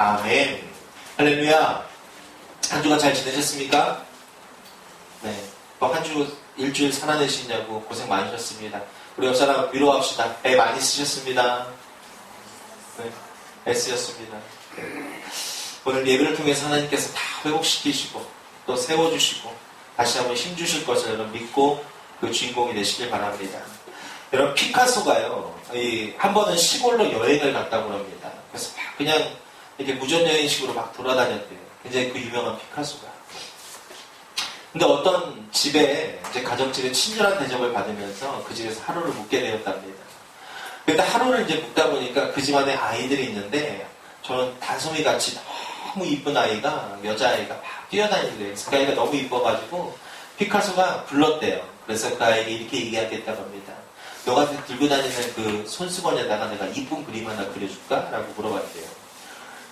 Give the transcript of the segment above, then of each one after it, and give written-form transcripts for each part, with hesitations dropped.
아멘. 할렐루야. 한 주간 잘 지내셨습니까? 네. 한 주, 일주일 살아내시냐고 고생 많으셨습니다. 우리 옆 사람 위로합시다. 애 많이 쓰셨습니다. 네. 애쓰셨습니다. 오늘 예배를 통해서 하나님께서 다 회복시키시고 또 세워주시고 다시 한번 힘주실 것을 여러분 믿고 그 주인공이 되시길 바랍니다. 여러분 피카소가요, 한 번은 시골로 여행을 갔다고 합니다. 그래서 막 그냥 이렇게 무전여행식으로 막 돌아다녔대요. 굉장히 그 유명한 피카소가. 근데 어떤 집에, 이제 가정집에 친절한 대접을 받으면서 그 집에서 하루를 묵게 되었답니다. 근데 하루를 이제 묵다 보니까 그 집안에 아이들이 있는데 저는 단소미 같이 너무 이쁜 아이가, 여자아이가 막 뛰어다니는 거예요. 그 아이가 너무 이뻐가지고 피카소가 불렀대요. 그래서 그 아이에게 이렇게 얘기하겠다고 합니다. 너가 들고 다니는 그 손수건에다가 내가 이쁜 그림 하나 그려줄까? 라고 물어봤대요.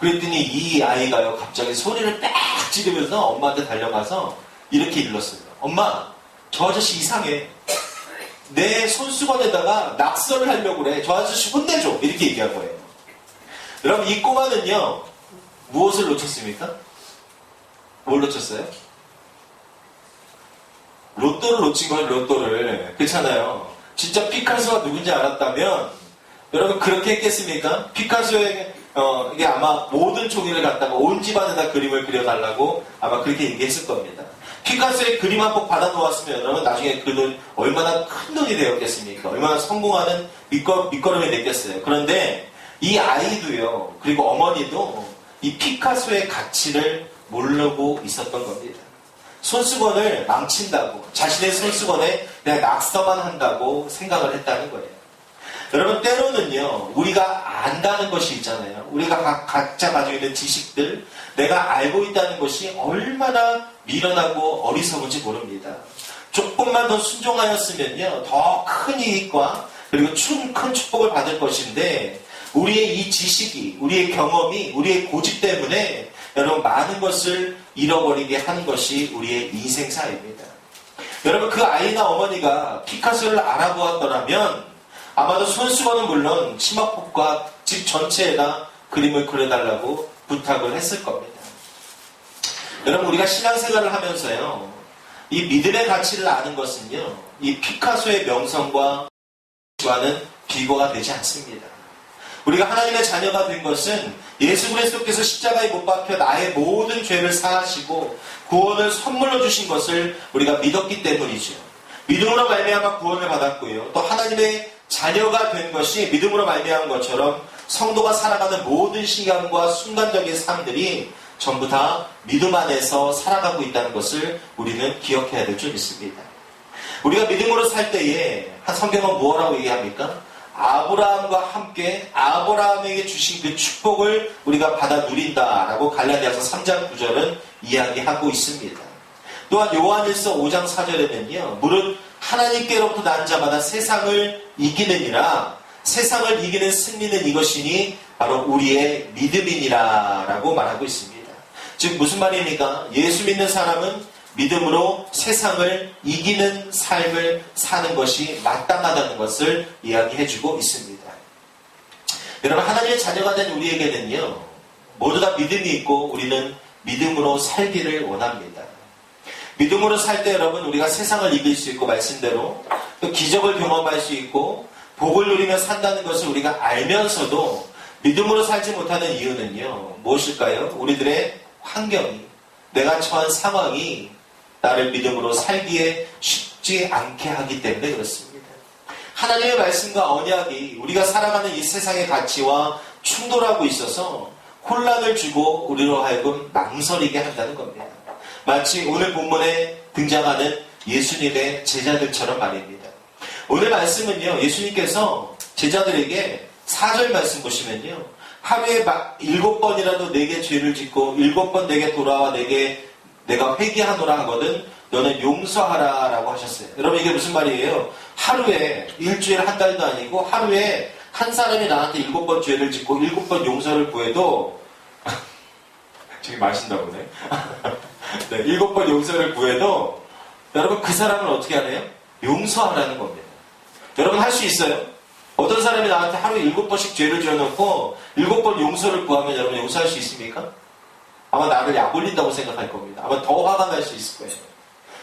그랬더니 이 아이가요, 갑자기 소리를 딱 지르면서 엄마한테 달려가서 이렇게 일렀어요. 엄마, 저 아저씨 이상해. 내 손수건에다가 낙서를 하려고 그래. 저 아저씨 혼내줘. 이렇게 얘기한 거예요. 여러분, 이 꼬마는요, 무엇을 놓쳤습니까? 뭘 놓쳤어요? 로또를 놓친 거예요, 로또를. 그렇잖아요. 진짜 피카소가 누군지 알았다면, 여러분, 그렇게 했겠습니까? 피카소에게, 이게 아마 모든 종이를 갖다가 온 집안에다 그림을 그려달라고 아마 그렇게 얘기했을 겁니다. 피카소의 그림 한 복 받아 놓았으면 여러분 나중에 그 돈 얼마나 큰 돈이 되었겠습니까? 얼마나 성공하는 밑거름이 됐겠어요. 그런데 이 아이도요, 그리고 어머니도 이 피카소의 가치를 모르고 있었던 겁니다. 손수건을 망친다고, 자신의 손수건에 그냥 낙서만 한다고 생각을 했다는 거예요. 여러분, 때로는요, 우리가 안다는 것이 있잖아요. 우리가 각자 가지고 있는 지식들, 내가 알고 있다는 것이 얼마나 미련하고 어리석은지 모릅니다. 조금만 더 순종하였으면요, 더 큰 이익과 그리고 큰 축복을 받을 것인데, 우리의 이 지식이, 우리의 경험이, 우리의 고집 때문에 여러분 많은 것을 잃어버리게 하는 것이 우리의 인생사입니다. 여러분, 그 아이나 어머니가 피카소를 알아보았더라면 아마도 손수건은 물론 치마폭과 집 전체에다 그림을 그려달라고 부탁을 했을 겁니다. 여러분, 우리가 신앙생활을 하면서요, 이 믿음의 가치를 아는 것은요, 이 피카소의 명성과 와는 비교가 되지 않습니다. 우리가 하나님의 자녀가 된 것은 예수 그리스도께서 십자가에 못 박혀 나의 모든 죄를 사하시고 구원을 선물로 주신 것을 우리가 믿었기 때문이죠. 믿음으로 말미암아 구원을 받았고요. 또 하나님의 자녀가 된 것이 믿음으로 말미암은 것처럼 성도가 살아가는 모든 시간과 순간적인 삶들이 전부 다 믿음 안에서 살아가고 있다는 것을 우리는 기억해야 될 줄 믿습니다. 우리가 믿음으로 살 때에 성경은 뭐라고 얘기합니까? 아브라함과 함께 아브라함에게 주신 그 축복을 우리가 받아 누린다라고 갈라디아서 3장 9절은 이야기하고 있습니다. 또한 요한일서 5장 4절에는요, 무릇 하나님께로부터 난 자마다 세상을 이기느니라, 세상을 이기는 승리는 이것이니 바로 우리의 믿음이니라 라고 말하고 있습니다. 즉 무슨 말입니까? 예수 믿는 사람은 믿음으로 세상을 이기는 삶을 사는 것이 마땅하다는 것을 이야기해주고 있습니다. 여러분, 하나님의 자녀가 된 우리에게는요, 모두 다 믿음이 있고 우리는 믿음으로 살기를 원합니다. 믿음으로 살 때 여러분, 우리가 세상을 이길 수 있고 말씀대로 또 기적을 경험할 수 있고 복을 누리며 산다는 것을 우리가 알면서도 믿음으로 살지 못하는 이유는요, 무엇일까요? 우리들의 환경이, 내가 처한 상황이 나를 믿음으로 살기에 쉽지 않게 하기 때문에 그렇습니다. 하나님의 말씀과 언약이 우리가 살아가는 이 세상의 가치와 충돌하고 있어서 혼란을 주고 우리로 하여금 망설이게 한다는 겁니다. 마치 오늘 본문에 등장하는 예수님의 제자들처럼 말입니다. 오늘 말씀은요, 예수님께서 제자들에게 4절 말씀 보시면요, 하루에 7번이라도 내게 죄를 짓고 7번 내게 돌아와 내가 회개하노라 하거든 너는 용서하라 라고 하셨어요. 여러분, 이게 무슨 말이에요? 하루에, 일주일 한 달도 아니고 하루에 한 사람이 나한테 7번 죄를 짓고 7번 용서를 구해도 저기 마신다 보네. 네, 7번 용서를 구해도 여러분, 그 사람을 어떻게 하나요? 용서하라는 겁니다. 여러분, 할 수 있어요? 어떤 사람이 나한테 하루에 7번씩 죄를 지어놓고 7번 용서를 구하면 여러분 용서할 수 있습니까? 아마 나를 약올린다고 생각할 겁니다. 아마 더 화가 날 수 있을 거예요.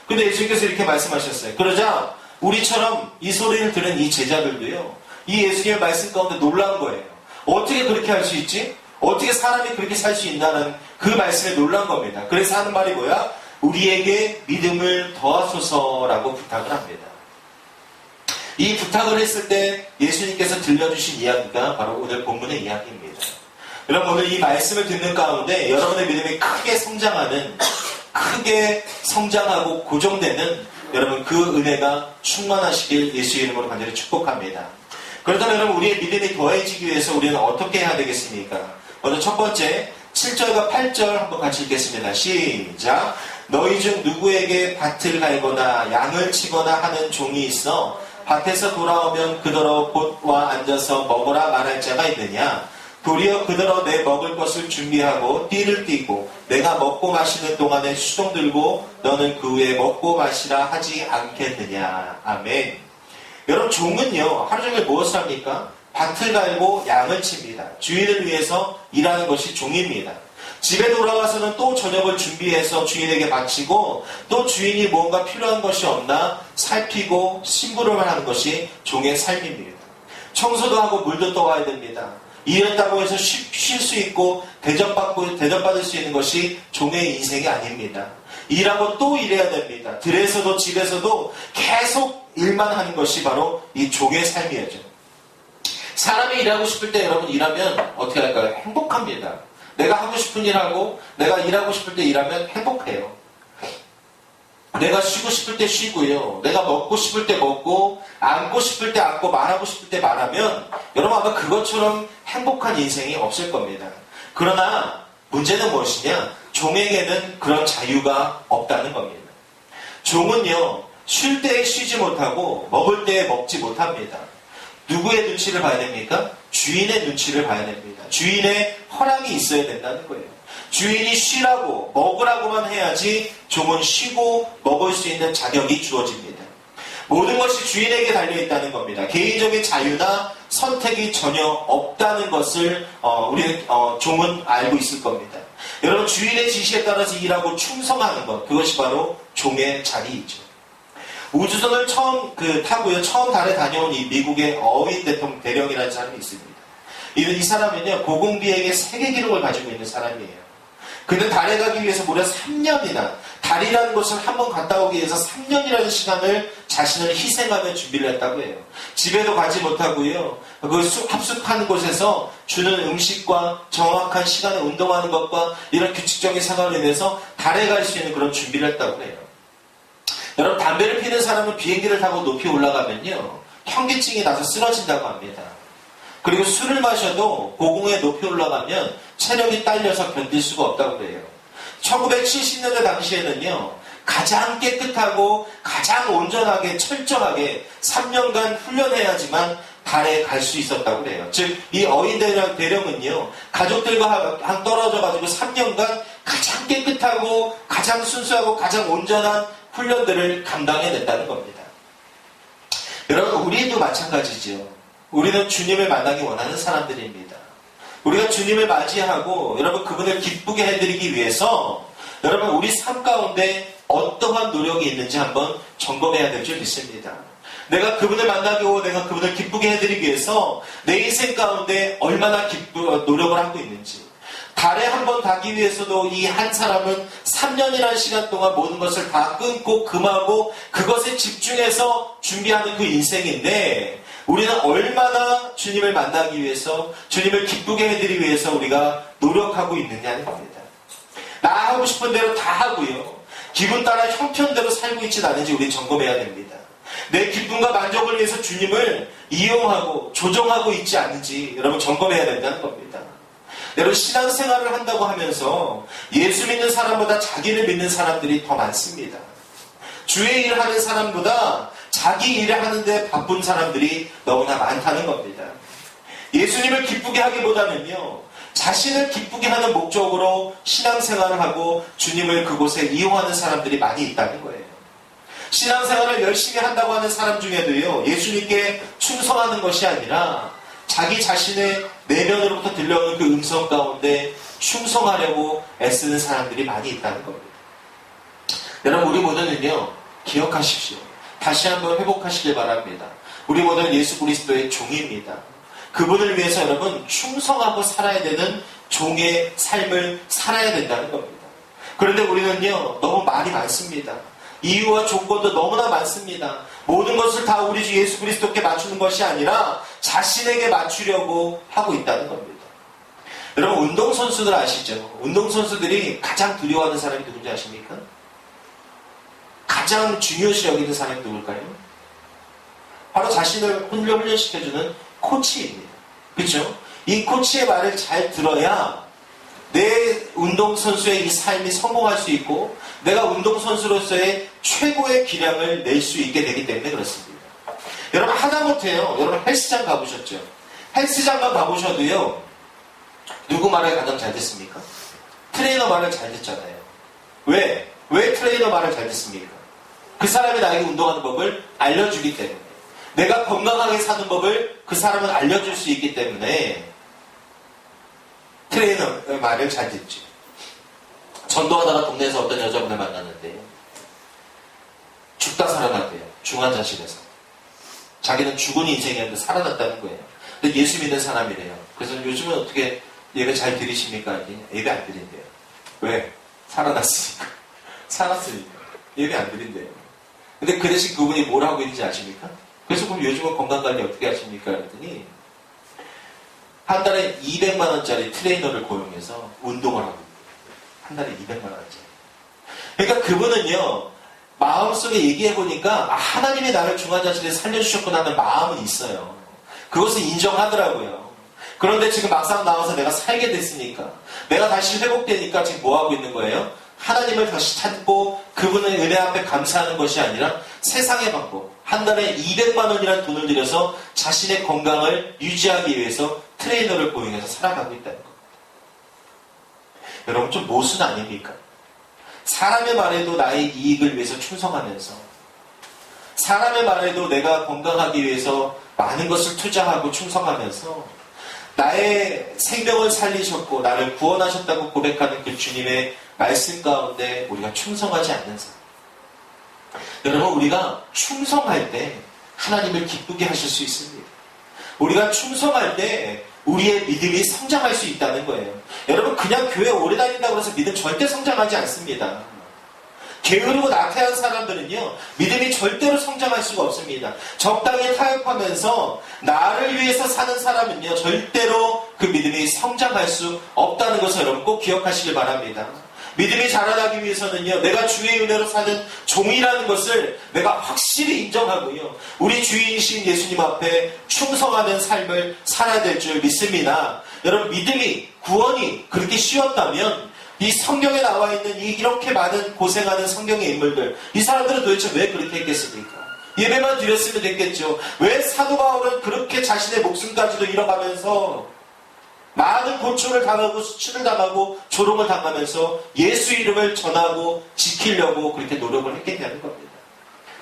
근데 예수님께서 이렇게 말씀하셨어요. 그러자 우리처럼 이 소리를 들은 이 제자들도요, 이 예수님의 말씀 가운데 놀란 거예요. 어떻게 그렇게 할 수 있지? 어떻게 사람이 그렇게 살 수 있나는 그 말씀에 놀란 겁니다. 그래서 하는 말이 뭐야? 우리에게 믿음을 더하소서라고 부탁을 합니다. 이 부탁을 했을 때 예수님께서 들려주신 이야기가 바로 오늘 본문의 이야기입니다. 여러분, 오늘 이 말씀을 듣는 가운데 여러분의 믿음이 크게 성장하고 고정되는 여러분 그 은혜가 충만하시길 예수의 이름으로 간절히 축복합니다. 그렇다면 여러분, 우리의 믿음이 더해지기 위해서 우리는 어떻게 해야 되겠습니까? 먼저 첫 번째 7절과 8절 한번 같이 읽겠습니다. 시작. 너희 중 누구에게 밭을 갈거나 양을 치거나 하는 종이 있어 밭에서 돌아오면 그더러 곧 와 앉아서 먹으라 말할 자가 있느냐? 도리어 그더러 내 먹을 것을 준비하고 띠를 띠고 내가 먹고 마시는 동안에 수동 들고 너는 그 후에 먹고 마시라 하지 않겠느냐. 아멘. 여러분, 종은요 하루 종일 무엇을 합니까? 밭을 갈고 양을 칩니다. 주인을 위해서 일하는 것이 종입니다. 집에 돌아와서는 또 저녁을 준비해서 주인에게 바치고 또 주인이 뭔가 필요한 것이 없나 살피고 심부름을 하는 것이 종의 삶입니다. 청소도 하고 물도 떠와야 됩니다. 일했다고 해서 쉴 수 있고 대접받을 수 있는 것이 종의 인생이 아닙니다. 일하고 또 일해야 됩니다. 들에서도 집에서도 계속 일만 하는 것이 바로 이 종의 삶이죠. 사람이 일하고 싶을 때 여러분 일하면 어떻게 할까요? 행복합니다. 내가 하고 싶은 일하고 내가 일하고 싶을 때 일하면 행복해요. 내가 쉬고 싶을 때 쉬고요. 내가 먹고 싶을 때 먹고 앉고 싶을 때 앉고 말하고 싶을 때 말하면 여러분 아마 그것처럼 행복한 인생이 없을 겁니다. 그러나 문제는 무엇이냐? 종에게는 그런 자유가 없다는 겁니다. 종은요, 쉴 때에 쉬지 못하고 먹을 때에 먹지 못합니다. 누구의 눈치를 봐야 됩니까? 주인의 눈치를 봐야 됩니다. 주인의 허락이 있어야 된다는 거예요. 주인이 쉬라고 먹으라고만 해야지 종은 쉬고 먹을 수 있는 자격이 주어집니다. 모든 것이 주인에게 달려있다는 겁니다. 개인적인 자유나 선택이 전혀 없다는 것을 우리는 종은 알고 있을 겁니다. 여러분, 주인의 지시에 따라서 일하고 충성하는 것, 그것이 바로 종의 자리이죠. 우주선을 처음 타고요, 처음 달에 다녀온 이 미국의 어윈 대령이라는 사람이 있습니다. 이 사람은요, 고공비행의 세계 기록을 가지고 있는 사람이에요. 그는 달에 가기 위해서 무려 3년이나, 달이라는 곳을 한번 갔다 오기 위해서 3년이라는 시간을 자신을 희생하며 준비를 했다고 해요. 집에도 가지 못하고요, 그 합숙하는 곳에서 주는 음식과 정확한 시간에 운동하는 것과 이런 규칙적인 생활을 인해서 달에 갈 수 있는 그런 준비를 했다고 해요. 여러분, 담배를 피는 사람은 비행기를 타고 높이 올라가면요, 현기증이 나서 쓰러진다고 합니다. 그리고 술을 마셔도 고공에 높이 올라가면 체력이 딸려서 견딜 수가 없다고 그래요. 1970년대 당시에는요, 가장 깨끗하고 가장 온전하게 철저하게 3년간 훈련해야지만 달에 갈 수 있었다고 그래요. 즉, 이 어윈 대령은요, 가족들과 떨어져가지고 3년간 가장 깨끗하고 가장 순수하고 가장 온전한 훈련들을 감당해냈다는 겁니다. 여러분, 우리도 마찬가지죠. 우리는 주님을 만나기 원하는 사람들입니다. 우리가 주님을 맞이하고 여러분 그분을 기쁘게 해드리기 위해서 여러분 우리 삶 가운데 어떠한 노력이 있는지 한번 점검해야 될 줄 믿습니다. 내가 그분을 만나기 위해 내가 그분을 기쁘게 해드리기 위해서 내 인생 가운데 얼마나 노력을 하고 있는지, 달에 한번 가기 위해서도 이 한 사람은 3년이라는 시간 동안 모든 것을 다 끊고 금하고 그것에 집중해서 준비하는 그 인생인데, 우리는 얼마나 주님을 만나기 위해서, 주님을 기쁘게 해드리기 위해서 우리가 노력하고 있느냐는 겁니다. 나 하고 싶은 대로 다 하고요, 기분 따라 형편대로 살고 있지 않은지 우리 점검해야 됩니다. 내 기쁨과 만족을 위해서 주님을 이용하고 조정하고 있지 않은지 여러분 점검해야 된다는 겁니다. 여러분, 신앙생활을 한다고 하면서 예수 믿는 사람보다 자기를 믿는 사람들이 더 많습니다. 주의 일을 하는 사람보다 자기 일을 하는데 바쁜 사람들이 너무나 많다는 겁니다. 예수님을 기쁘게 하기보다는요, 자신을 기쁘게 하는 목적으로 신앙생활을 하고 주님을 그곳에 이용하는 사람들이 많이 있다는 거예요. 신앙생활을 열심히 한다고 하는 사람 중에도요, 예수님께 충성하는 것이 아니라 자기 자신의 내면으로부터 들려오는 그 음성 가운데 충성하려고 애쓰는 사람들이 많이 있다는 겁니다. 여러분, 우리 모두는요, 기억하십시오. 다시 한번 회복하시길 바랍니다. 우리 모두는 예수 그리스도의 종입니다. 그분을 위해서 여러분 충성하고 살아야 되는 종의 삶을 살아야 된다는 겁니다. 그런데 우리는요, 너무 말이 많습니다. 이유와 조건도 너무나 많습니다. 모든 것을 다 우리 주 예수 그리스도께 맞추는 것이 아니라 자신에게 맞추려고 하고 있다는 겁니다. 여러분, 운동선수들 아시죠? 운동선수들이 가장 두려워하는 사람이 누군지 아십니까? 가장 중요시 여기는 사람이 누굴까요? 바로 자신을 훈련시켜주는 코치입니다. 그렇죠? 이 코치의 말을 잘 들어야 내 운동선수의 이 삶이 성공할 수 있고 내가 운동선수로서의 최고의 기량을 낼 수 있게 되기 때문에 그렇습니다. 여러분, 하다못해요. 여러분 헬스장 가보셨죠? 헬스장만 가보셔도요, 누구 말을 가장 잘 듣습니까? 트레이너 말을 잘 듣잖아요. 왜 트레이너 말을 잘 듣습니까? 그 사람이 나에게 운동하는 법을 알려주기 때문에, 내가 건강하게 사는 법을 그 사람은 알려줄 수 있기 때문에 트레이너의 말을 잘 듣죠. 전도하다가 동네에서 어떤 여자분을 만났는데 죽다 살아났대요. 중환자실에서. 자기는 죽은 인생이었는데 살아났다는 거예요. 근데 예수 믿는 사람이래요. 그래서 요즘은 어떻게 예배 잘 드리십니까? 예배 안 드린대요. 왜? 살아났으니까. 살았으니까. 예배 안 드린대요. 근데 그 대신 그분이 뭘 하고 있는지 아십니까? 그래서 그럼 요즘은 건강관리 어떻게 하십니까? 그랬더니 한 달에 200만 원짜리 트레이너를 고용해서 운동을 하고 있대요. 한 달에 200만 원짜리. 그러니까 그분은요, 마음속에 얘기해보니까 하나님이 나를 중환자실에 살려주셨구나 하는 마음은 있어요. 그것을 인정하더라고요. 그런데 지금 막상 나와서 내가 살게 됐으니까, 내가 다시 회복되니까 지금 뭐 하고 있는 거예요? 하나님을 다시 찾고 그분의 은혜 앞에 감사하는 것이 아니라 세상의 방법, 한 달에 200만 원이라는 돈을 들여서 자신의 건강을 유지하기 위해서 트레이너를 고용해서 살아가고 있다는 겁니다. 여러분, 좀 모순 아닙니까? 사람의 말에도 나의 이익을 위해서 충성하면서, 사람의 말에도 내가 건강하기 위해서 많은 것을 투자하고 충성하면서 나의 생명을 살리셨고 나를 구원하셨다고 고백하는 그 주님의 말씀 가운데 우리가 충성하지 않는 사람. 여러분, 우리가 충성할 때 하나님을 기쁘게 하실 수 있습니다. 우리가 충성할 때 우리의 믿음이 성장할 수 있다는 거예요. 여러분, 그냥 교회 오래 다닌다고 해서 믿음 절대 성장하지 않습니다. 게으르고 나태한 사람들은요, 믿음이 절대로 성장할 수가 없습니다. 적당히 타협하면서 나를 위해서 사는 사람은요, 절대로 그 믿음이 성장할 수 없다는 것을 여러분 꼭 기억하시길 바랍니다. 믿음이 자라나기 위해서는요, 내가 주의 은혜로 사는 종이라는 것을 내가 확실히 인정하고요, 우리 주인이신 예수님 앞에 충성하는 삶을 살아야 될 줄 믿습니다. 여러분, 믿음이, 구원이 그렇게 쉬웠다면 이 성경에 나와 있는 이렇게 많은 고생하는 성경의 인물들, 이 사람들은 도대체 왜 그렇게 했겠습니까? 예배만 드렸으면 됐겠죠. 왜 사도 바울은 그렇게 자신의 목숨까지도 잃어가면서 많은 고초를 당하고 수치를 당하고 조롱을 당하면서 예수 이름을 전하고 지키려고 그렇게 노력을 했겠냐는 겁니다.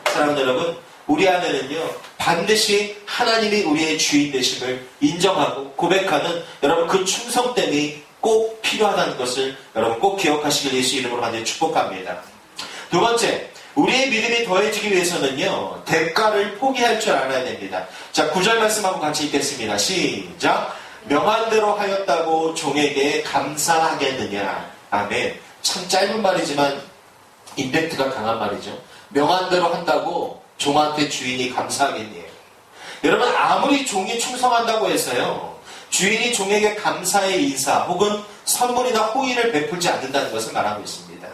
사랑하는 여러분, 우리 안에는요, 반드시 하나님이 우리의 주인 되심을 인정하고 고백하는 여러분 그 충성됨이 꼭 필요하다는 것을 여러분 꼭 기억하시길 예수 이름으로 간절히 축복합니다. 두 번째, 우리의 믿음이 더해지기 위해서는요, 대가를 포기할 줄 알아야 됩니다. 자, 9절 말씀 한번 같이 읽겠습니다. 시작. 명한 대로 하였다고 종에게 감사하겠느냐. 아멘. 참 짧은 말이지만 임팩트가 강한 말이죠. 명한 대로 한다고 종한테 주인이 감사하겠니요. 여러분, 아무리 종이 충성한다고 해서요, 주인이 종에게 감사의 인사 혹은 선물이나 호의를 베풀지 않는다는 것을 말하고 있습니다.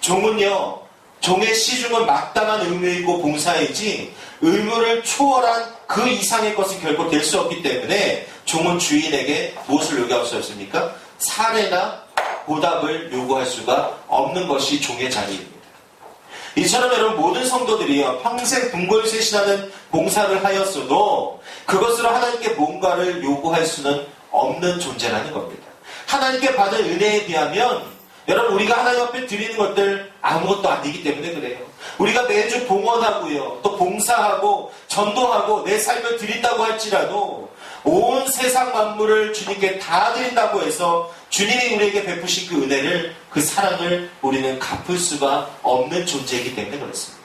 종은요, 종의 시중은 마땅한 의무이고 봉사이지 의무를 초월한 그 이상의 것은 결코 될 수 없기 때문에 종은 주인에게 무엇을 요구할 수 없습니까? 사례나 보답을 요구할 수가 없는 것이 종의 자리입니다. 이처럼 여러분, 모든 성도들이요, 평생 분골쇄신하는 봉사를 하였어도 그것으로 하나님께 뭔가를 요구할 수는 없는 존재라는 겁니다. 하나님께 받은 은혜에 비하면 여러분 우리가 하나님 앞에 드리는 것들 아무것도 아니기 때문에 그래요. 우리가 매주 봉헌하고요, 또 봉사하고 전도하고 내 삶을 드린다고 할지라도 온 세상 만물을 주님께 다 드린다고 해서 주님이 우리에게 베푸신 그 은혜를, 그 사랑을 우리는 갚을 수가 없는 존재이기 때문에 그렇습니다.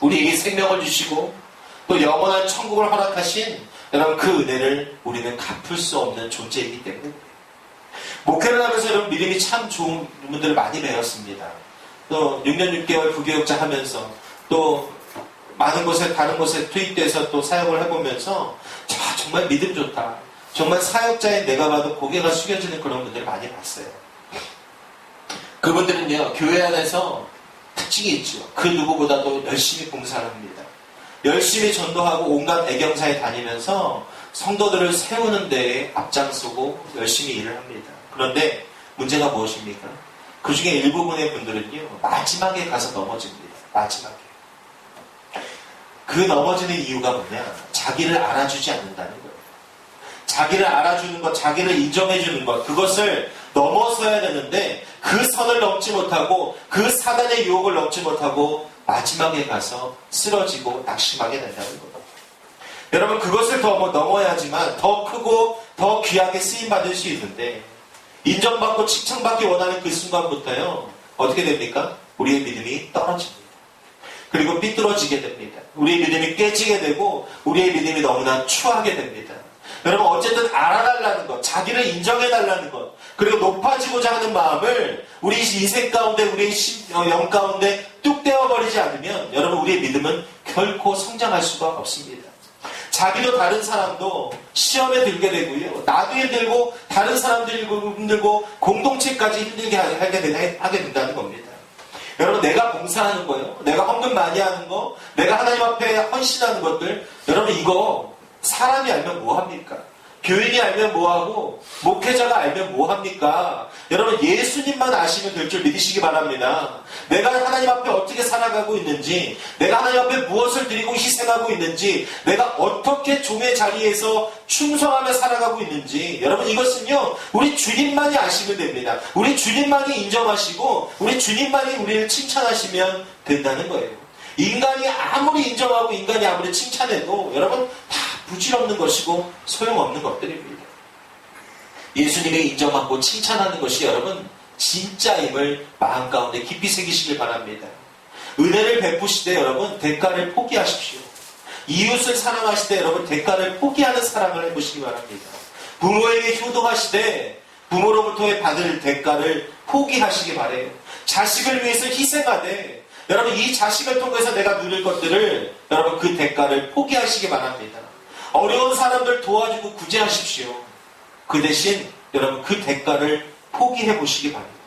우리에게 생명을 주시고 또 영원한 천국을 허락하신 여러분 그 은혜를 우리는 갚을 수 없는 존재이기 때문에 목회를 하면서 여러분 믿음이 참 좋은 분들을 많이 배웠습니다. 또 6년 6개월 부교육자 하면서 또 많은 곳에 다른 곳에 투입돼서 또 사역을 해보면서 정말 믿음 좋다. 정말 사역자인 내가 봐도 고개가 숙여지는 그런 분들을 많이 봤어요. 그분들은요 교회 안에서 특징이 있죠. 그 누구보다도 열심히 봉사를 합니다. 열심히 전도하고 온갖 애경사에 다니면서 성도들을 세우는 데에 앞장서고 열심히 일을 합니다. 그런데 문제가 무엇입니까? 그 중에 일부분의 분들은요 마지막에 가서 넘어집니다. 마지막에. 그 넘어지는 이유가 뭐냐? 자기를 알아주지 않는다는 거예요. 자기를 알아주는 것, 자기를 인정해주는 것, 그것을 넘어서야 되는데 그 선을 넘지 못하고 그 사단의 유혹을 넘지 못하고 마지막에 가서 쓰러지고 낙심하게 된다는 거예요. 여러분 그것을 더 넘어야지만 더 크고 더 귀하게 쓰임받을 수 있는데 인정받고 칭찬받기 원하는 그 순간부터요 어떻게 됩니까? 우리의 믿음이 떨어집니다. 그리고 삐뚤어지게 됩니다. 우리의 믿음이 깨지게 되고 우리의 믿음이 너무나 추하게 됩니다. 여러분 어쨌든 알아달라는 것, 자기를 인정해달라는 것, 그리고 높아지고자 하는 마음을 우리 인생 가운데, 우리의 영 가운데 뚝 떼어버리지 않으면 여러분 우리의 믿음은 결코 성장할 수가 없습니다. 자기도 다른 사람도 시험에 들게 되고요. 나도 힘들고 다른 사람들도 힘들고 공동체까지 힘들게 하게 된다는 겁니다. 여러분 내가 봉사하는 거요, 내가 헌금 많이 하는 거, 내가 하나님 앞에 헌신하는 것들, 여러분 이거 사람이 알면 뭐합니까? 교인이 알면 뭐하고 목회자가 알면 뭐합니까? 여러분 예수님만 아시면 될 줄 믿으시기 바랍니다. 내가 하나님 앞에 어떻게 살아가고 있는지, 내가 하나님 앞에 무엇을 드리고 희생하고 있는지, 내가 어떻게 종의 자리에서 충성하며 살아가고 있는지, 여러분 이것은요 우리 주님만이 아시면 됩니다. 우리 주님만이 인정하시고 우리 주님만이 우리를 칭찬하시면 된다는 거예요. 인간이 아무리 인정하고 인간이 아무리 칭찬해도 여러분 다 부질없는 것이고 소용없는 것들입니다. 예수님의 인정받고 칭찬하는 것이 여러분 진짜임을 마음 가운데 깊이 새기시길 바랍니다. 은혜를 베푸시되 여러분 대가를 포기하십시오. 이웃을 사랑하시되 여러분 대가를 포기하는 사랑을 해보시기 바랍니다. 부모에게 효도하시되 부모로부터의 받을 대가를 포기하시기 바래요. 자식을 위해서 희생하되 여러분 이 자식을 통해서 내가 누릴 것들을 여러분 그 대가를 포기하시기 바랍니다. 어려운 사람들 도와주고 구제하십시오. 그 대신 여러분 그 대가를 포기해 보시기 바랍니다.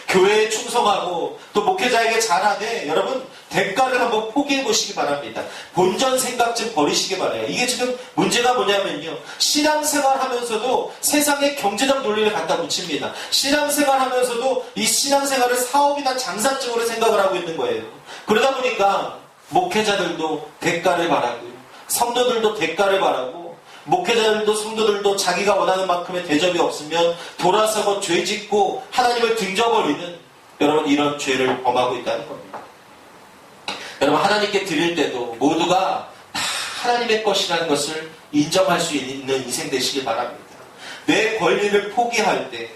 교회에 충성하고 또 목회자에게 잘하되 여러분 대가를 한번 포기해 보시기 바랍니다. 본전 생각 좀 버리시기 바라요. 이게 지금 문제가 뭐냐면요, 신앙생활 하면서도 세상의 경제적 논리를 갖다 붙입니다. 신앙생활 하면서도 이 신앙생활을 사업이나 장사적으로 생각을 하고 있는 거예요. 그러다 보니까 목회자들도 대가를 바라고요, 성도들도 대가를 바라고, 목회자들도 성도들도 자기가 원하는 만큼의 대접이 없으면 돌아서고 죄짓고 하나님을 등져버리는 여러분 이런 죄를 범하고 있다는 겁니다. 여러분 하나님께 드릴 때도 모두가 다 하나님의 것이라는 것을 인정할 수 있는 인생 되시길 바랍니다. 내 권리를 포기할 때,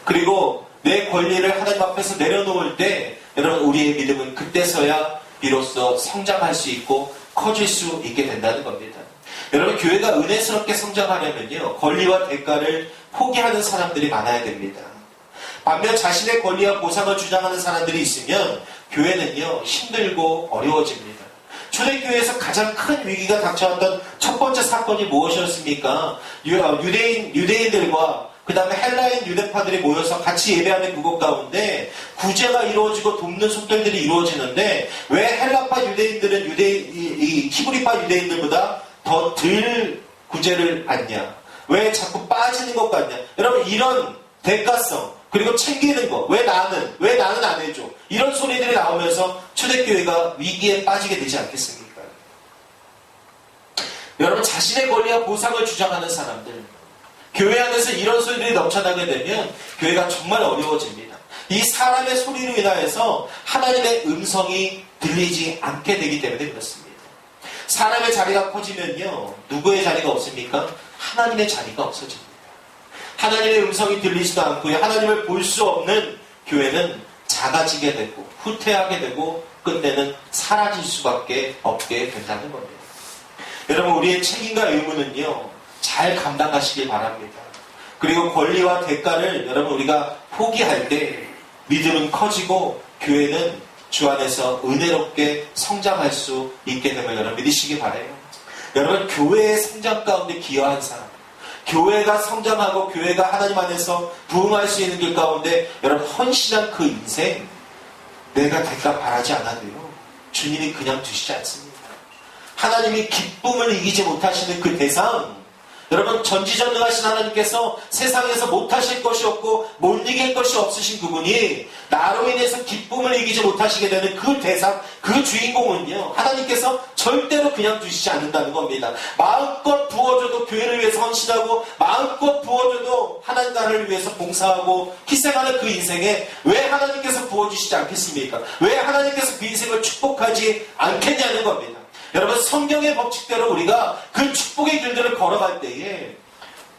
그리고 내 권리를 하나님 앞에서 내려놓을 때 여러분 우리의 믿음은 그때서야 비로소 성장할 수 있고 커질 수 있게 된다는 겁니다. 여러분 교회가 은혜스럽게 성장하려면요 권리와 대가를 포기하는 사람들이 많아야 됩니다. 반면 자신의 권리와 보상을 주장하는 사람들이 있으면 교회는요 힘들고 어려워집니다. 초대교회에서 가장 큰 위기가 닥쳐왔던 첫 번째 사건이 무엇이었습니까? 유대인들과 그 다음에 헬라인 유대파들이 모여서 같이 예배하는 그곳 가운데 구제가 이루어지고 돕는 속들들이 이루어지는데 왜 헬라파 유대인들은 히브리파 유대인들보다 더 덜 구제를 받냐? 왜 자꾸 빠지는 것 같냐? 여러분 이런 대가성, 그리고 챙기는 거, 왜 나는 안 해줘? 이런 소리들이 나오면서 초대교회가 위기에 빠지게 되지 않겠습니까? 여러분 자신의 권리와 보상을 주장하는 사람들, 교회 안에서 이런 소리들이 넘쳐나게 되면 교회가 정말 어려워집니다. 이 사람의 소리로 인하여서 하나님의 음성이 들리지 않게 되기 때문에 그렇습니다. 사람의 자리가 커지면요, 누구의 자리가 없습니까? 하나님의 자리가 없어집니다. 하나님의 음성이 들리지도 않고요, 하나님을 볼 수 없는 교회는 작아지게 되고 후퇴하게 되고 끝내는 사라질 수밖에 없게 된다는 겁니다. 여러분, 우리의 책임과 의무는요, 잘 감당하시길 바랍니다. 그리고 권리와 대가를 여러분 우리가 포기할 때 믿음은 커지고 교회는 주 안에서 은혜롭게 성장할 수 있게 됨을 여러분 믿으시기 바라요. 여러분, 교회의 성장 가운데 기여한 사람, 교회가 성장하고 교회가 하나님 안에서 부흥할 수 있는 길 가운데 여러분 헌신한 그 인생, 내가 대가 바라지 않아도요, 주님이 그냥 두시지 않습니다. 하나님이 기쁨을 이기지 못하시는 그 대상, 여러분 전지전능하신 하나님께서 세상에서 못하실 것이 없고 못 이길 것이 없으신 그분이 나로 인해서 기쁨을 이기지 못하시게 되는 그 대상, 그 주인공은요, 하나님께서 절대로 그냥 두시지 않는다는 겁니다. 마음껏 부어줘도 교회를 위해서 헌신하고 마음껏 부어줘도 하나님 나라를 위해서 봉사하고 희생하는 그 인생에 왜 하나님께서 부어주시지 않겠습니까? 왜 하나님께서 그 인생을 축복하지 않겠냐는 겁니다. 여러분, 성경의 법칙대로 우리가 그 축복의 길들을 걸어갈 때에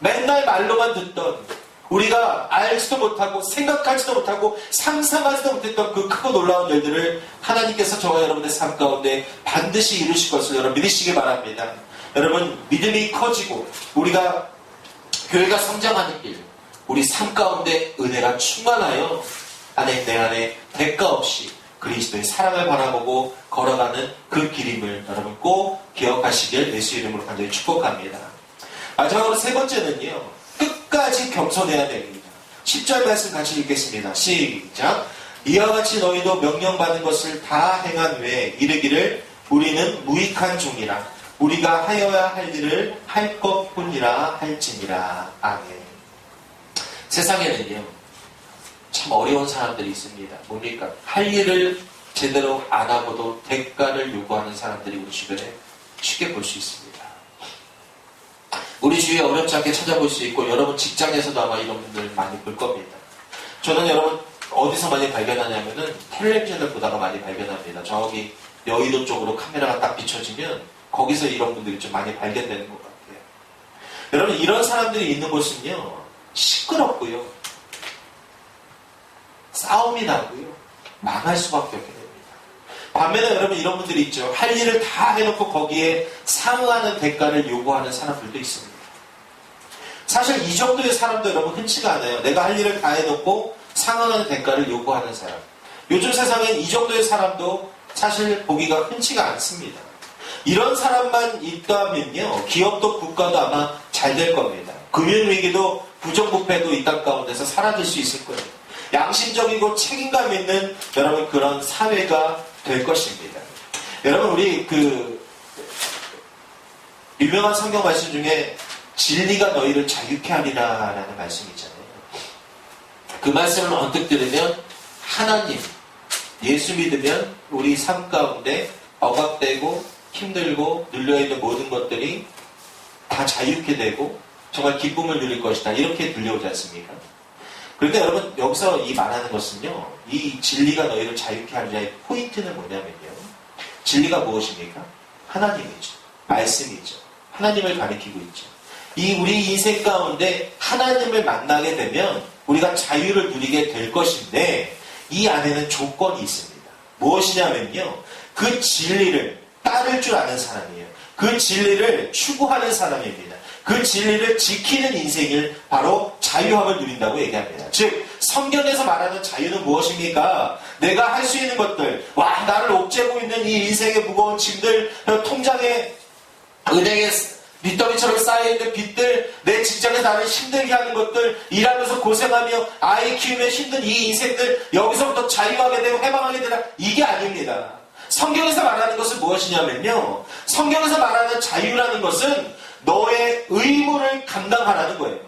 맨날 말로만 듣던, 우리가 알지도 못하고 생각하지도 못하고 상상하지도 못했던 그 크고 놀라운 일들을 하나님께서 저와 여러분의 삶 가운데 반드시 이루실 것을 여러분 믿으시기 바랍니다. 여러분, 믿음이 커지고 우리가 교회가 성장하는 길, 우리 삶 가운데 은혜가 충만하여 내 안에 대가 없이 그리스도의 사랑을 바라보고 걸어가는 그 길임을 여러분 꼭 기억하시길 예수 이름으로 간절히 축복합니다. 마지막으로 세 번째는요, 끝까지 겸손해야 됩니다. 10절 말씀 같이 읽겠습니다. 시작. 이와 같이 너희도 명령받은 것을 다 행한 후에 이르기를 우리는 무익한 종이라 우리가 하여야 할 일을 할 것뿐이라 할지니라. 아멘. 세상에는요, 참 어려운 사람들이 있습니다. 뭡니까? 할 일을 제대로 안 하고도 대가를 요구하는 사람들이 우리 주변에 쉽게 볼 수 있습니다. 우리 주위에 어렵지 않게 찾아볼 수 있고 여러분 직장에서도 아마 이런 분들 많이 볼 겁니다. 저는 여러분 어디서 많이 발견하냐면은 텔레비전을 보다가 많이 발견합니다. 저기 여의도 쪽으로 카메라가 딱 비춰지면 거기서 이런 분들이 좀 많이 발견되는 것 같아요. 여러분, 이런 사람들이 있는 곳은요, 시끄럽고요, 싸움이 나고요, 망할 수밖에 없게 됩니다. 반면에 여러분 이런 분들이 있죠. 할 일을 다 해놓고 거기에 상응하는 대가를 요구하는 사람들도 있습니다. 사실 이 정도의 사람도 여러분 흔치가 않아요. 내가 할 일을 다 해놓고 상응하는 대가를 요구하는 사람. 요즘 세상엔 이 정도의 사람도 사실 보기가 흔치가 않습니다. 이런 사람만 있다면요, 기업도 국가도 아마 잘 될 겁니다. 금융위기도 부정부패도 이 땅 가운데서 사라질 수 있을 거예요. 양심적이고 책임감 있는 여러분 그런 사회가 될 것입니다. 여러분, 우리 유명한 성경 말씀 중에 진리가 너희를 자유케 하리라 라는 말씀이 있잖아요. 그 말씀을 언뜻 들으면 하나님, 예수 믿으면 우리 삶 가운데 억압되고 힘들고 눌려있는 모든 것들이 다 자유케 되고 정말 기쁨을 누릴 것이다, 이렇게 들려오지 않습니까? 그런데 여러분, 여기서 이 말하는 것은요, 이 진리가 너희를 자유케 하리라의 포인트는 뭐냐면요, 진리가 무엇입니까? 하나님이죠. 말씀이죠. 하나님을 가리키고 있죠. 이 우리 인생 가운데 하나님을 만나게 되면 우리가 자유를 누리게 될 것인데, 이 안에는 조건이 있습니다. 무엇이냐면요, 그 진리를 따를 줄 아는 사람이에요. 그 진리를 추구하는 사람입니다. 그 진리를 지키는 인생을 바로 자유함을 누린다고 얘기합니다. 즉, 성경에서 말하는 자유는 무엇입니까? 내가 할 수 있는 것들, 나를 옥죄고 있는 이 인생의 무거운 짐들, 통장에, 은행에 빚더미처럼 쌓여있는 빚들, 내 직장에서 나를 힘들게 하는 것들, 일하면서 고생하며 아이 키우며 힘든 이 인생들, 여기서부터 자유하게 되고 해방하게 되라, 이게 아닙니다. 성경에서 말하는 것은 무엇이냐면요, 성경에서 말하는 자유라는 것은 너의 의무를 감당하라는 거예요.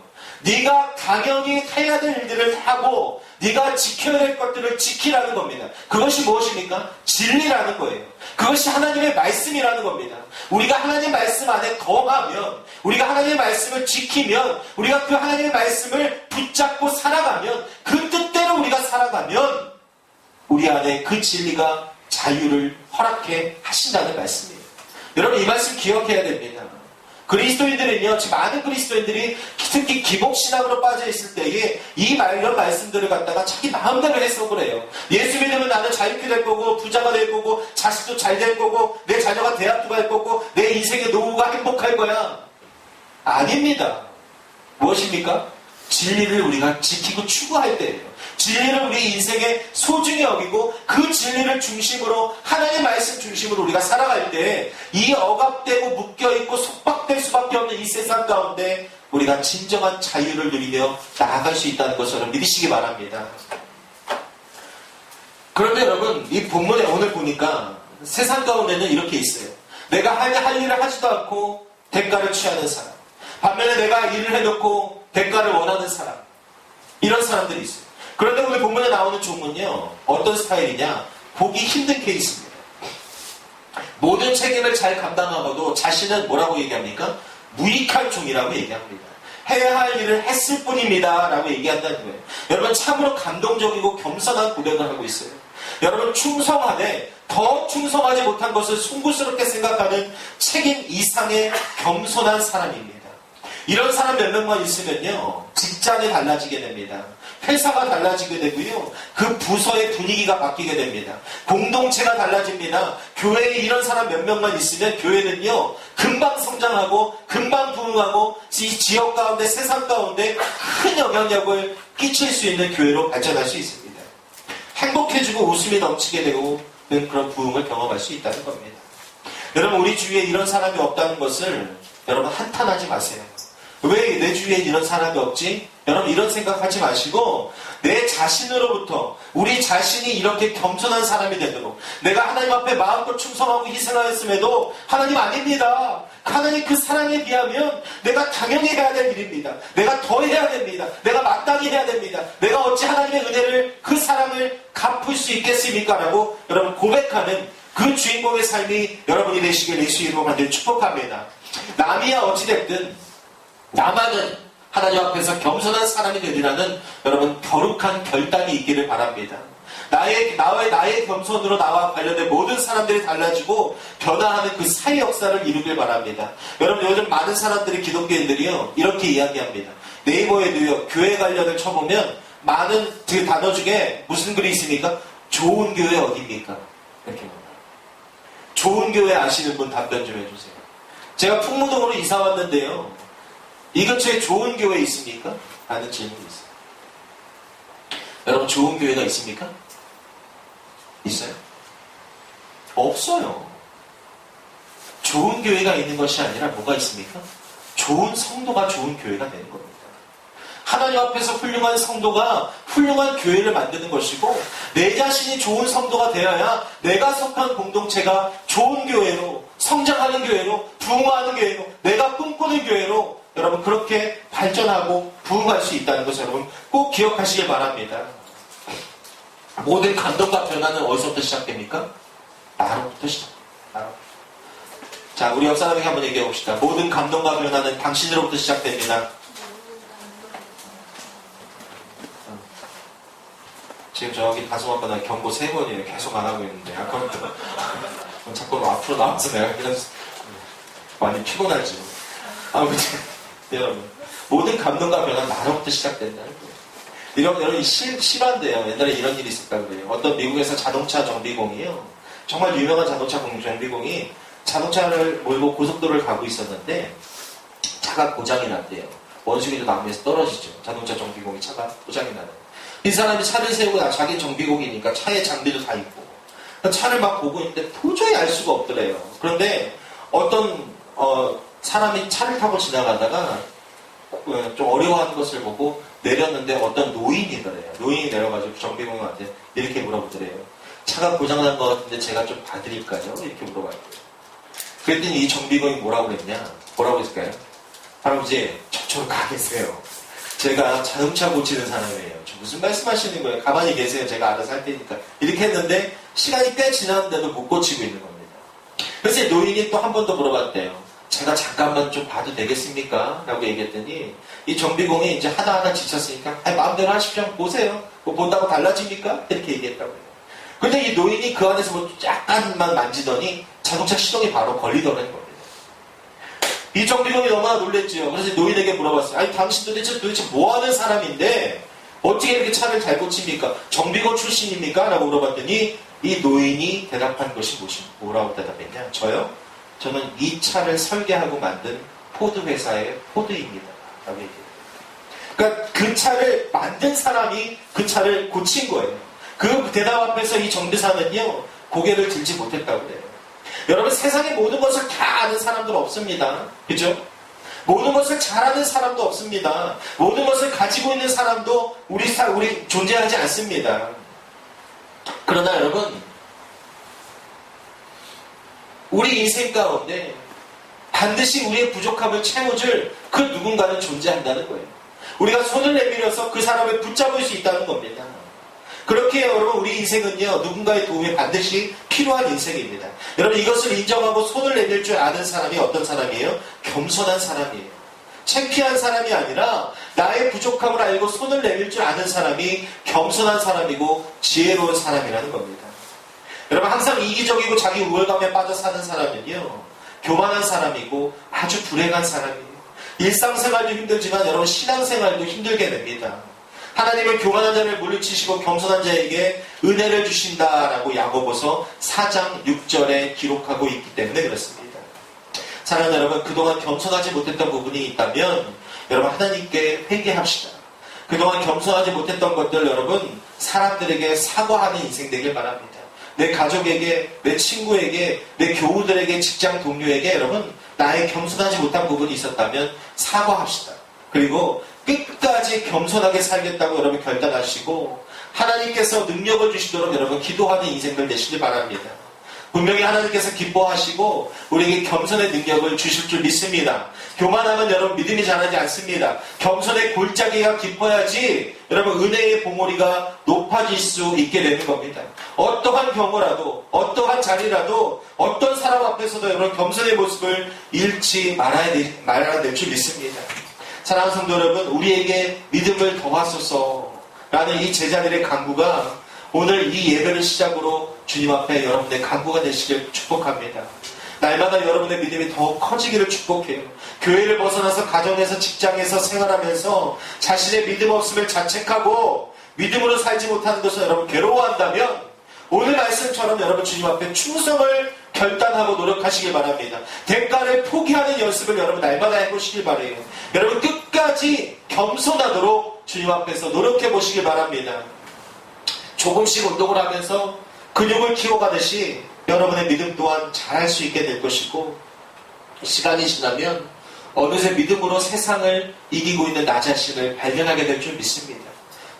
네가 당연히 해야 될 일들을 하고 네가 지켜야 될 것들을 지키라는 겁니다. 그것이 무엇입니까? 진리라는 거예요. 그것이 하나님의 말씀이라는 겁니다. 우리가 하나님의 말씀 안에 거하면, 우리가 하나님의 말씀을 지키면, 우리가 그 하나님의 말씀을 붙잡고 살아가면, 그 뜻대로 우리가 살아가면 우리 안에 그 진리가 자유를 허락해 하신다는 말씀이에요. 여러분 이 말씀 기억해야 됩니다. 그리스도인들은요, 지금 많은 그리스도인들이 특히 기복신앙으로 빠져있을 때에 이런 말씀들을 갖다가 자기 마음대로 해석을 해요. 예수 믿으면 나는 자유케 될 거고, 부자가 될 거고, 자식도 잘 될 거고, 내 자녀가 대학도 갈 거고, 내 인생의 노후가 행복할 거야. 아닙니다. 무엇입니까? 진리를 우리가 지키고 추구할 때예요. 진리를 우리 인생에 소중히 여기고 그 진리를 중심으로 하나님의 말씀 중심으로 우리가 살아갈 때 이 억압되고 묶여있고 속박될 수밖에 없는 이 세상 가운데 우리가 진정한 자유를 누리며 나아갈 수 있다는 것을 믿으시기 바랍니다. 그런데 여러분 이 본문에 오늘 보니까 세상 가운데는 이렇게 있어요. 내가 할 일을 하지도 않고 대가를 취하는 사람, 반면에 내가 일을 해놓고 대가를 원하는 사람, 이런 사람들이 있어요. 그런데 오늘 본문에 나오는 종은요, 어떤 스타일이냐? 보기 힘든 케이스입니다. 모든 책임을 잘 감당하고도 자신은 뭐라고 얘기합니까? 무익한 종이라고 얘기합니다. 해야 할 일을 했을 뿐입니다 라고 얘기한다는 거예요. 여러분 참으로 감동적이고 겸손한 고백을 하고 있어요. 여러분 충성하되 더 충성하지 못한 것을 송구스럽게 생각하는 책임 이상의 겸손한 사람입니다. 이런 사람 몇 명만 있으면요, 직장이 달라지게 됩니다. 회사가 달라지게 되고요, 그 부서의 분위기가 바뀌게 됩니다. 공동체가 달라집니다. 교회에 이런 사람 몇 명만 있으면 교회는요, 금방 성장하고 금방 부흥하고 이 지역 가운데, 세상 가운데 큰 영향력을 끼칠 수 있는 교회로 발전할 수 있습니다. 행복해지고 웃음이 넘치게 되고 그런 부흥을 경험할 수 있다는 겁니다. 여러분 우리 주위에 이런 사람이 없다는 것을 여러분 한탄하지 마세요. 왜 내 주위에 이런 사람이 없지? 여러분 이런 생각하지 마시고 내 자신으로부터 우리 자신이 이렇게 겸손한 사람이 되도록, 내가 하나님 앞에 마음껏 충성하고 희생하였음에도 하나님 아닙니다. 하나님 그 사랑에 비하면 내가 당연히 해야 될 일입니다. 내가 더 해야 됩니다. 내가 마땅히 해야 됩니다. 내가 어찌 하나님의 은혜를, 그 사랑을 갚을 수 있겠습니까? 라고 여러분 고백하는 그 주인공의 삶이 여러분이 되시길 예수 이름으로 간절히 축복합니다. 남이야 어찌됐든 나만은 하나님 앞에서 겸손한 사람이 되리라는 여러분 거룩한 결단이 있기를 바랍니다. 나의 겸손으로 나와 관련된 모든 사람들이 달라지고 변화하는 그 사회 역사를 이루길 바랍니다. 여러분 요즘 많은 사람들이, 기독교인들이요, 이렇게 이야기합니다. 네이버에도요, 교회 관련을 쳐보면 많은 그 단어 중에 무슨 글이 있습니까? 좋은 교회 어디입니까? 이렇게 봅니다. 좋은 교회 아시는 분 답변 좀 해주세요. 제가 풍무동으로 이사 왔는데요, 이 근처에 좋은 교회 있습니까? 라는 질문이 있어요. 여러분 좋은 교회가 있습니까? 있어요? 없어요. 좋은 교회가 있는 것이 아니라 뭐가 있습니까? 좋은 성도가 좋은 교회가 되는 겁니다. 하나님 앞에서 훌륭한 성도가 훌륭한 교회를 만드는 것이고, 내 자신이 좋은 성도가 되어야 내가 속한 공동체가 좋은 교회로, 성장하는 교회로, 부흥하는 교회로, 내가 꿈꾸는 교회로 여러분 그렇게 발전하고 부흥할 수 있다는 것을 여러분 꼭 기억하시길 바랍니다. 모든 감동과 변화는 어디서부터 시작됩니까? 나로부터 시작됩니다. 자, 우리 옆 사람에게 한번 얘기해 봅시다. 모든 감동과 변화는 당신으로부터 시작됩니다. 지금 저기 다솜아빠나 경고 3번이에요. 계속 안 하고 있는데 아까부터 자꾸 앞으로 나와서 내가 그냥 많이 피곤하지. 아무튼 여러분 모든 감동과 변화는 나로부터 시작된다는 거예요. 여러분 실화인데요. 옛날에 이런 일이 있었다고 그래요. 어떤 미국에서 자동차 정비공이요, 정말 유명한 자동차 정비공이 자동차를 몰고 고속도로를 가고 있었는데 차가 고장이 났대요. 원숭이도 나무에서 떨어지죠. 자동차 정비공이 차가 고장이 나는. 이 사람이 차를 세우고 자기 정비공이니까 차에 장비도 다 있고 차를 막 보고 있는데 도저히 알 수가 없더래요. 그런데 어떤 사람이 차를 타고 지나가다가 좀 어려워하는 것을 보고 내렸는데 어떤 노인이더래요. 노인이 내려가지고 정비공한테 이렇게 물어보더래요. 차가 고장난 것 같은데 제가 좀 봐드릴까요? 이렇게 물어봤대요. 그랬더니 이 정비공이 뭐라고 그랬냐? 뭐라고 했을까요? 할아버지, 저쪽으로 가 계세요. 제가 자동차 고치는 사람이에요. 무슨 말씀하시는 거예요? 가만히 계세요. 제가 알아서 할 테니까. 이렇게 했는데 시간이 꽤 지났는데도 못 고치고 있는 겁니다. 그래서 노인이 또 한 번 더 물어봤대요. 제가 잠깐만 좀 봐도 되겠습니까? 라고 얘기했더니 이 정비공이 이제 하나하나 지쳤으니까 마음대로 하십시오. 보세요. 뭐 본다고 달라집니까? 이렇게 얘기했다고 해요. 근데 이 노인이 그 안에서 뭐 약간만 만지더니 자동차 시동이 바로 걸리더라는 겁니다. 이 정비공이 너무나 놀랬지요. 그래서 노인에게 물어봤어요. 아니 당신 도대체 뭐 하는 사람인데 어떻게 이렇게 차를 잘 고칩니까? 정비공 출신입니까? 라고 물어봤더니 이 노인이 대답한 것이 뭐라고 대답했냐? 저는 이 차를 설계하고 만든 포드 회사의 포드입니다. 라고 얘기해요. 그러니까 그 차를 만든 사람이 그 차를 고친 거예요. 그 대답 앞에서 이 정비사는요, 고개를 들지 못했다고 그래요. 여러분, 세상의 모든 것을 다 아는 사람들 없습니다. 그죠? 모든 것을 잘하는 사람도 없습니다. 모든 것을 가지고 있는 사람도 우리 존재하지 않습니다. 그러나 여러분, 우리 인생 가운데 반드시 우리의 부족함을 채워줄 그 누군가는 존재한다는 거예요. 우리가 손을 내밀어서 그 사람을 붙잡을 수 있다는 겁니다. 그렇게 여러분 우리 인생은요 누군가의 도움이 반드시 필요한 인생입니다. 여러분 이것을 인정하고 손을 내밀 줄 아는 사람이 어떤 사람이에요? 겸손한 사람이에요. 창피한 사람이 아니라 나의 부족함을 알고 손을 내밀 줄 아는 사람이 겸손한 사람이고 지혜로운 사람이라는 겁니다. 여러분 항상 이기적이고 자기 우월감에 빠져 사는 사람은요 교만한 사람이고 아주 불행한 사람이에요. 일상생활도 힘들지만 여러분 신앙생활도 힘들게 됩니다. 하나님은 교만한 자를 물리치시고 겸손한 자에게 은혜를 주신다라고 야고보서 4장 6절에 기록하고 있기 때문에 그렇습니다. 사랑하는 여러분, 그동안 겸손하지 못했던 부분이 있다면 여러분 하나님께 회개합시다. 그동안 겸손하지 못했던 것들 여러분 사람들에게 사과하는 인생 되길 바랍니다. 내 가족에게, 내 친구에게, 내 교우들에게, 직장 동료에게 여러분 나의 겸손하지 못한 부분이 있었다면 사과합시다. 그리고 끝까지 겸손하게 살겠다고 여러분 결단하시고 하나님께서 능력을 주시도록 여러분 기도하는 인생들 되시길 바랍니다. 분명히 하나님께서 기뻐하시고 우리에게 겸손의 능력을 주실 줄 믿습니다. 교만하면 여러분 믿음이 자라지 않습니다. 겸손의 골짜기가 깊어야지 여러분 은혜의 봉우리가 높아질 수 있게 되는 겁니다. 어떠한 경우라도 어떠한 자리라도 어떤 사람 앞에서도 여러분 겸손의 모습을 잃지 말아야 될 줄 믿습니다. 사랑하는 성도 여러분, 우리에게 믿음을 더하소서라는 이 제자들의 간구가 오늘 이 예배를 시작으로 주님 앞에 여러분의 간구가 되시길 축복합니다. 날마다 여러분의 믿음이 더 커지기를 축복해요. 교회를 벗어나서 가정에서 직장에서 생활하면서 자신의 믿음 없음을 자책하고 믿음으로 살지 못하는 것을 여러분 괴로워한다면 오늘 말씀처럼 여러분 주님 앞에 충성을 결단하고 노력하시길 바랍니다. 대가를 포기하는 연습을 여러분 날마다 해보시길 바라요. 여러분 끝까지 겸손하도록 주님 앞에서 노력해 보시길 바랍니다. 조금씩 운동을 하면서 근육을 키워가듯이 여러분의 믿음 또한 잘할 수 있게 될 것이고 시간이 지나면 어느새 믿음으로 세상을 이기고 있는 나 자신을 발견하게 될 줄 믿습니다.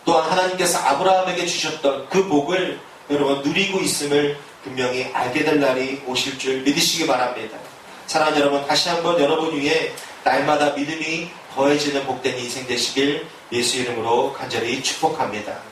또한 하나님께서 아브라함에게 주셨던 그 복을 여러분 누리고 있음을 분명히 알게 될 날이 오실 줄 믿으시기 바랍니다. 사랑하는 여러분, 다시 한번 여러분 위해 날마다 믿음이 더해지는 복된 인생 되시길 예수 이름으로 간절히 축복합니다.